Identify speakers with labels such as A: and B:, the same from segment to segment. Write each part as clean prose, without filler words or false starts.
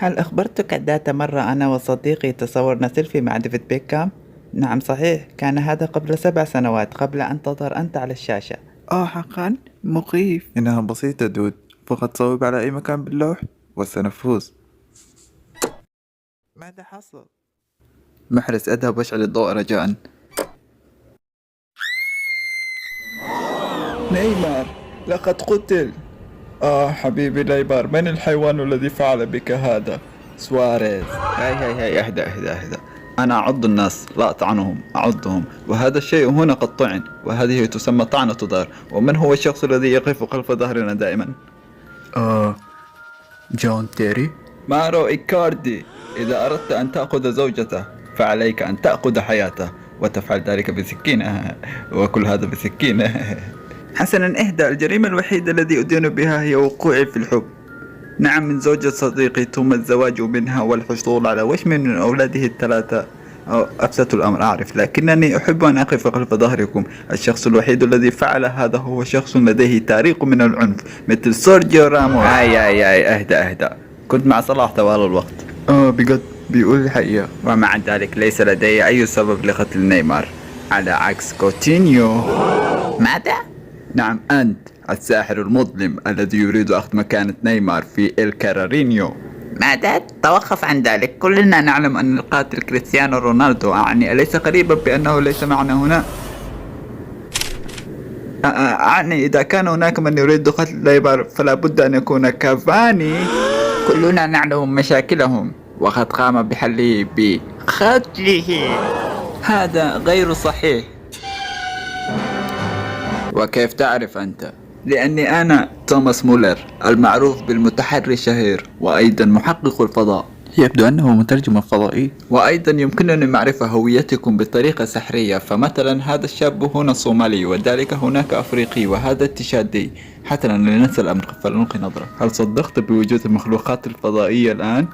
A: هل أخبرتك ذات مرة أنا وصديقي تصورنا سيلفي مع ديفيد بيكهام؟ نعم صحيح، كان هذا قبل 7 سنوات قبل أن تظهر أنت على الشاشة.
B: حقا مخيف. إنها بسيطة دود، فقط صوب على أي مكان باللوح وسنفوز.
A: ماذا حصل؟
B: محرز، اذهب واشعل الضوء رجاء.
C: نيمار لقد قتل. حبيبي نيمار، من الحيوان الذي فعل بك هذا؟
B: سواريز. هاي اهدأ اهدأ اهدأ. أنا أعض الناس لا أطعنهم، أعضهم، وهذا الشيء هنا قد طعن، وهذه تسمى طعنة ظهر. ومن هو الشخص الذي يقف خلف ظهرنا دائما؟ جون تيري.
C: مارو إيكاردي. إذا أردت أن تأخذ زوجته فعليك أن تأخذ حياته، وتفعل ذلك بسكينة، وكل هذا بسكينة.
B: حسنا اهدأ، الجريمة الوحيدة التي أدين بها هي وقوعي في الحب. نعم، من زوجة صديقي، ثم الزواج منها والحصول على وشم من أولاده الثلاثة. أفسدت الأمر أعرف، لكنني أحب أن أقف خلف ظهركم. الشخص الوحيد الذي فعل هذا هو شخص لديه تاريخ من العنف مثل سيرجيو راموس.
C: أي أهدأ. كنت مع صلاح طوال الوقت.
B: بجد بيقول الحقيقة.
C: ومع ذلك ليس لدي أي سبب لقتل نيمار، على عكس كوتينيو.
A: ماذا؟
C: نعم، أنت الساحر المظلم الذي يريد أخذ مكانة نيمار في الكارارينيو.
A: ماذا؟ توقف عن ذلك، كلنا نعلم أن القاتل كريستيانو رونالدو.
C: أعني أليس قريبا بأنه ليس معنا هنا؟ أعني إذا كان هناك من يريد قتل نيمار فلا بد أن يكون كافاني.
A: كلنا نعلم مشاكلهم، وقد قام بحله بقتله.
C: هذا غير صحيح.
B: وكيف تعرف أنت؟
C: لأني أنا توماس مولر، المعروف بالمتحري الشهير، وأيضا محقق الفضاء.
B: يبدو أنه مترجم فضائي.
C: وأيضا يمكنني معرفة هويتكم بطريقة سحرية. فمثلا هذا الشاب هنا صومالي، وذلك هناك أفريقي، وهذا تشادي. حتى لننسى الأمر فلنلقي نظرة. هل صدقت بوجود المخلوقات الفضائية الآن؟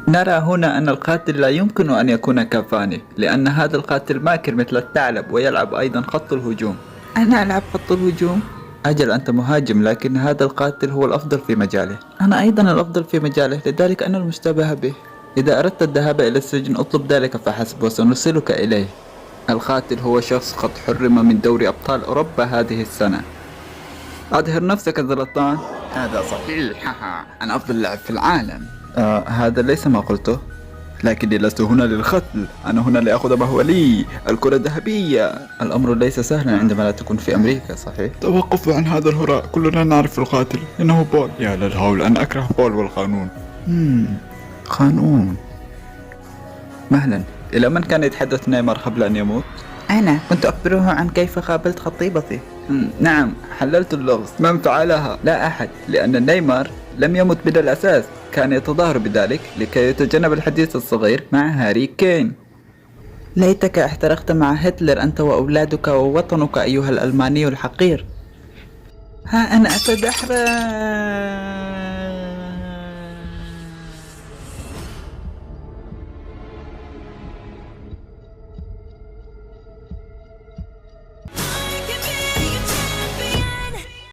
C: نرى هنا أن القاتل لا يمكن أن يكون كافاني، لأن هذا القاتل ماكر مثل الثعلب، ويلعب أيضا خط الهجوم.
A: أنا ألعب خط الهجوم؟
C: أجل، أنت مهاجم، لكن هذا القاتل هو الأفضل في مجاله.
A: أنا أيضا الأفضل في مجاله، لذلك أنا المشتبه به.
C: إذا أردت الذهاب إلى السجن اطلب ذلك فحسب، وسنرسلك إليه. القاتل هو شخص قد حرم من دوري أبطال أوروبا هذه السنة. أظهر نفسك زلطان.
A: هذا صحيح، أنا أفضل لاعب في العالم.
C: هذا ليس ما قلته، لكني لست هنا للقتل، أنا هنا لأخذ ما هو لي، الكرة الذهبية. الأمر ليس سهلا عندما لا تكون في أمريكا، صحيح؟
B: توقفوا عن هذا الهراء، كلنا نعرف القاتل، إنه بول. يا للهول، أنا أكره بول والقانون.
C: قانون. مهلا، إلى من كان يتحدث نيمار قبل أن يموت؟
A: أنا كنت أخبره عن كيف قابلت خطيبتي.
C: نعم، حللت اللغز. من فعلها؟ لا أحد، لأن نيمار لم يمت من الأساس، كان يتظاهر بذلك لكي يتجنب الحديث الصغير مع هاري كين.
A: ليتك احترقت مع هتلر أنت وأولادك ووطنك أيها الألماني الحقير. ها أنا أتدحرج.